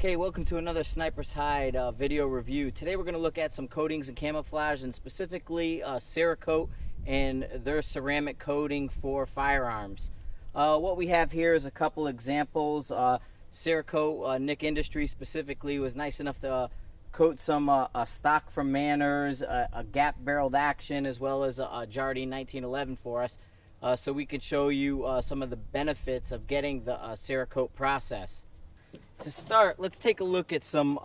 Okay, welcome to another Sniper's Hide video review. Today we're going to look at some coatings and camouflage, and specifically Cerakote and their ceramic coating for firearms. What we have here is a couple examples. Cerakote, NIC Industries specifically, was nice enough to coat some stock from Manners, a gap barreled action, as well as a Jardine 1911 for us, so we can show you some of the benefits of getting the Cerakote process. To start, let's take a look at some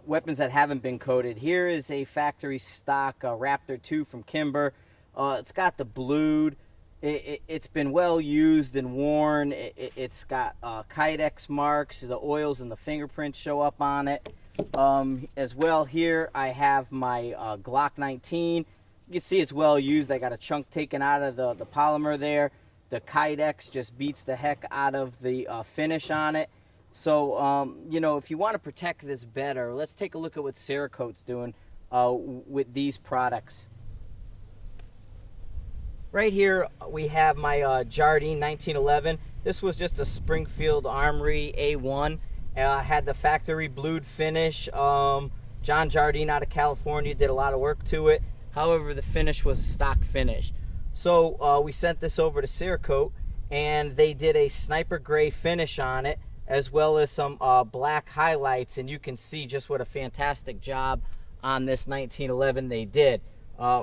weapons that haven't been coated. Here is a factory stock Raptor 2 from Kimber. It's got the blued. It's been well used and worn. It's got Kydex marks. The oils and the fingerprints show up on it. As well, here I have my Glock 19. You can see it's well used. I got a chunk taken out of the polymer there. The Kydex just beats the heck out of the finish on it. So, you know, if you want to protect this better, let's take a look at what Cerakote's doing with these products. Right here we have my Jardine 1911. This was just a Springfield Armory A1. Had the factory blued finish. John Jardine out of California did a lot of work to it. However, the finish was a stock finish. So we sent this over to Cerakote, and they did a sniper gray finish on it, as well as some black highlights, and you can see just what a fantastic job on this 1911 they did.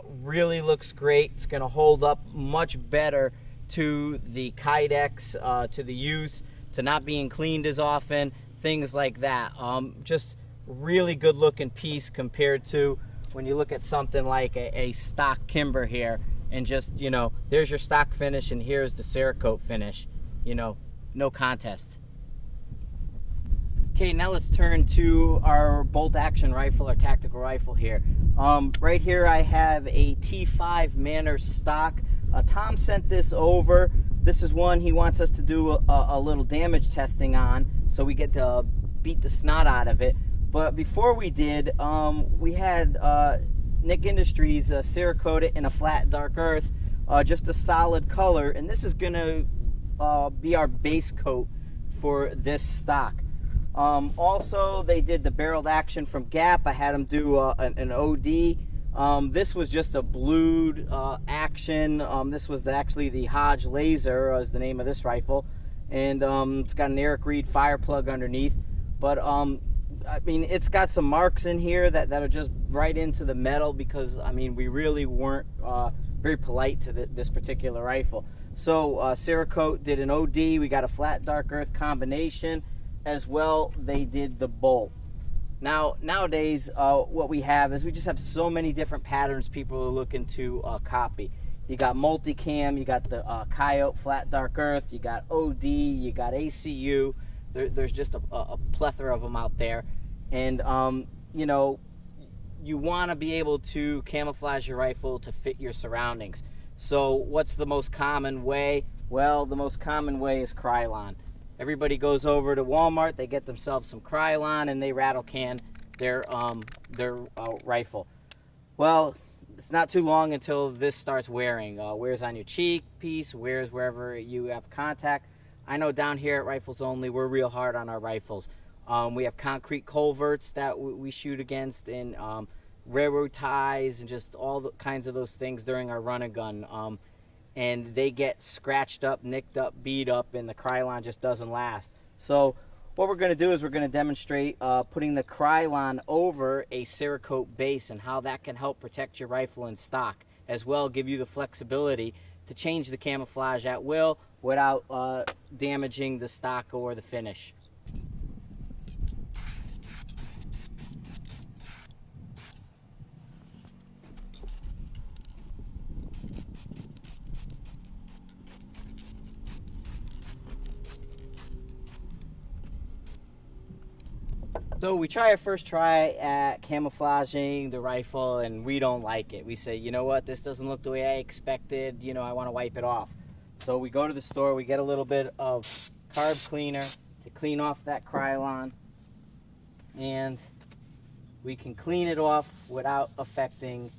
Really looks great. It's going to hold up much better to the Kydex, to the use, to not being cleaned as often, things like that. Just really good looking piece compared to when you look at something like a stock Kimber here, and just, you know, there's your stock finish and here's the Cerakote finish. You know, no contest. Okay, now let's turn to our bolt action rifle, our tactical rifle here. Right here I have a T5 Manners stock. Tom sent this over. This is one he wants us to do a little damage testing on, so we get to beat the snot out of it. But before we did, we had NIC Industries Cerakote in a flat dark earth, just a solid color, and this is going to be our base coat for this stock. Also, they did the barreled action from Gap. I had them do an OD. This was just a blued action. This was actually the Hodge Laser is the name of this rifle, and it's got an Eric Reed fire plug underneath. But I mean, it's got some marks in here that are just right into the metal, because I mean, we really weren't very polite to this particular rifle. So Cerakote did an OD. We got a flat dark earth combination. As well, they did the bolt. Now, nowadays, what we have is we just have so many different patterns people are looking to copy. You got multicam, you got the Coyote flat dark earth, you got OD, you got ACU. There's just a plethora of them out there. And, you know, you want to be able to camouflage your rifle to fit your surroundings. So what's the most common way? Well, the most common way is Krylon. Everybody goes over to Walmart, they get themselves some Krylon, and they rattle can their rifle. Well, it's not too long until this starts wearing. Wears on your cheek piece, wears wherever you have contact. I know down here at Rifles Only, we're real hard on our rifles. We have concrete culverts that we shoot against, and railroad ties, and just all the kinds of those things during our run and gun. And they get scratched up, nicked up, beat up, and the Krylon just doesn't last. So what we're going to do is we're going to demonstrate putting the Krylon over a Cerakote base, and how that can help protect your rifle in stock, as well give you the flexibility to change the camouflage at will without damaging the stock or the finish. So we try our first try at camouflaging the rifle, and we don't like it. We say, you know what, this doesn't look the way I expected, you know, I want to wipe it off. So we go to the store, we get a little bit of carb cleaner to clean off that Krylon, and we can clean it off without affecting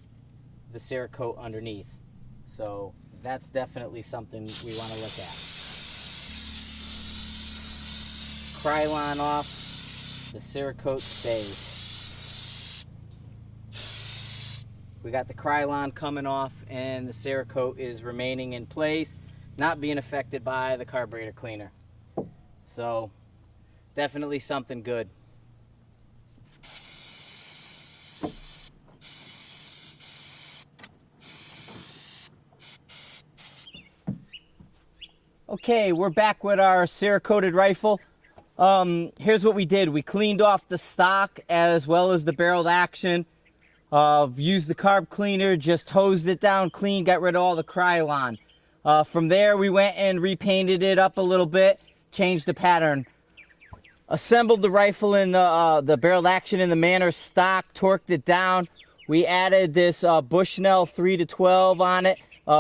the Cerakote underneath. So that's definitely something we want to look at. Krylon off. the Cerakote stays. We got the Krylon coming off and the Cerakote is remaining in place, not being affected by the carburetor cleaner. So definitely something good. Okay, we're back with our Cerakoted rifle. Here's what we did. We cleaned off the stock as well as the barreled action. Used the carb cleaner, just hosed it down clean, got rid of all the Krylon. From there, we went and repainted it up a little bit, changed the pattern. Assembled the rifle in the barreled action in the Manor stock, torqued it down. We added this Bushnell 3-12 on it.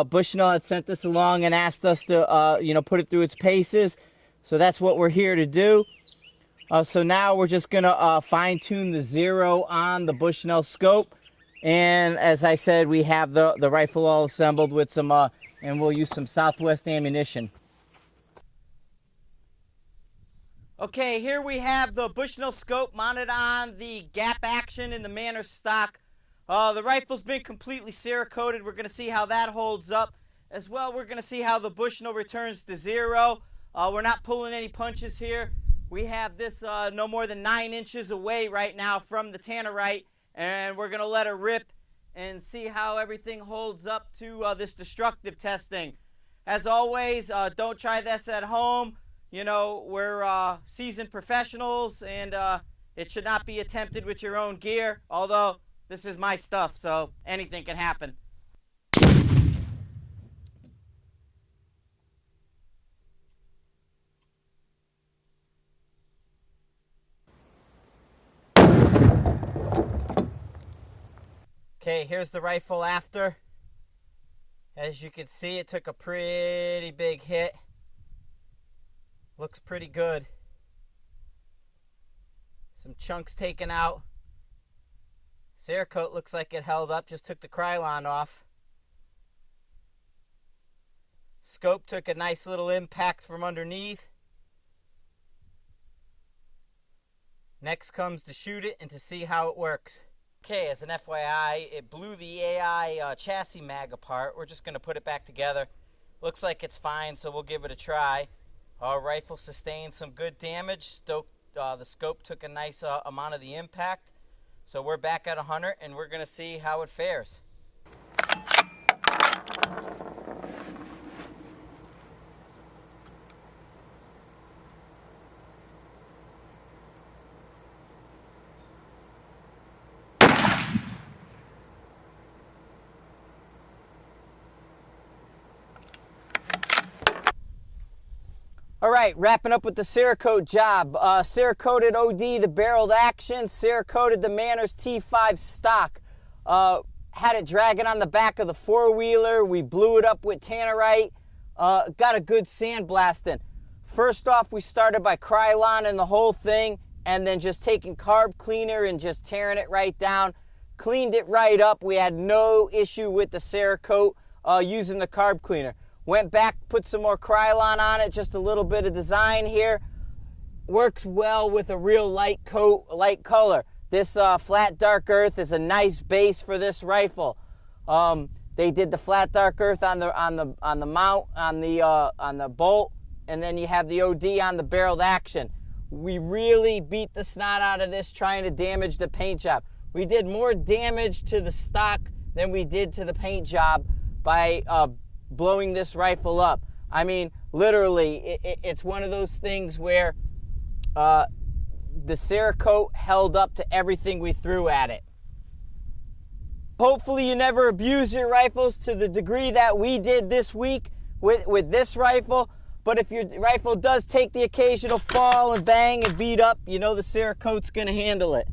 Bushnell had sent this along and asked us to, put it through its paces. So that's what we're here to do. So now we're just going to fine-tune the 0 on the Bushnell scope. And as I said, we have the rifle all assembled with some, and we'll use some Southwest ammunition. Okay, here we have the Bushnell scope mounted on the gap action in the Manor stock. The rifle's been completely Cerakoted. We're going to see how that holds up. As well, we're going to see how the Bushnell returns to 0. We're not pulling any punches here. We have this no more than 9 inches away right now from the tannerite, and we're going to let it rip and see how everything holds up to this destructive testing. As always, don't try this at home. You know, we're seasoned professionals, and it should not be attempted with your own gear, although this is my stuff, so anything can happen. Okay, here's the rifle after. As you can see, it took a pretty big hit. Looks pretty good. Some chunks taken out. Cerakote looks like it held up, just took the Krylon off. Scope took a nice little impact from underneath. Next comes to shoot it and to see how it works. Okay, as an FYI, it blew the AI chassis mag apart. We're just going to put it back together. Looks like it's fine, so we'll give it a try. Our rifle sustained some good damage. The scope took a nice amount of the impact. So we're back at 100, and we're going to see how it fares. All right, wrapping up with the Cerakote job. Cerakoted OD, the barreled action. Cerakoted the Manners T5 stock. Had it dragging on the back of the four-wheeler. We blew it up with tannerite. Got a good sandblasting. First off, we started by Krylon the whole thing, and then just taking carb cleaner and just tearing it right down. Cleaned it right up. We had no issue with the Cerakote using the carb cleaner. Went back, put some more Krylon on it, just a little bit of design here. Works well with a real light coat, light color. This flat dark earth is a nice base for this rifle. They did the flat dark earth on the mount, on the bolt, and then you have the OD on the barreled action. We really beat the snot out of this trying to damage the paint job. We did more damage to the stock than we did to the paint job by blowing this rifle up. I mean, literally, it's one of those things where the Cerakote held up to everything we threw at it. Hopefully you never abuse your rifles to the degree that we did this week with this rifle, but if your rifle does take the occasional fall and bang and beat up, you know the Cerakote's going to handle it.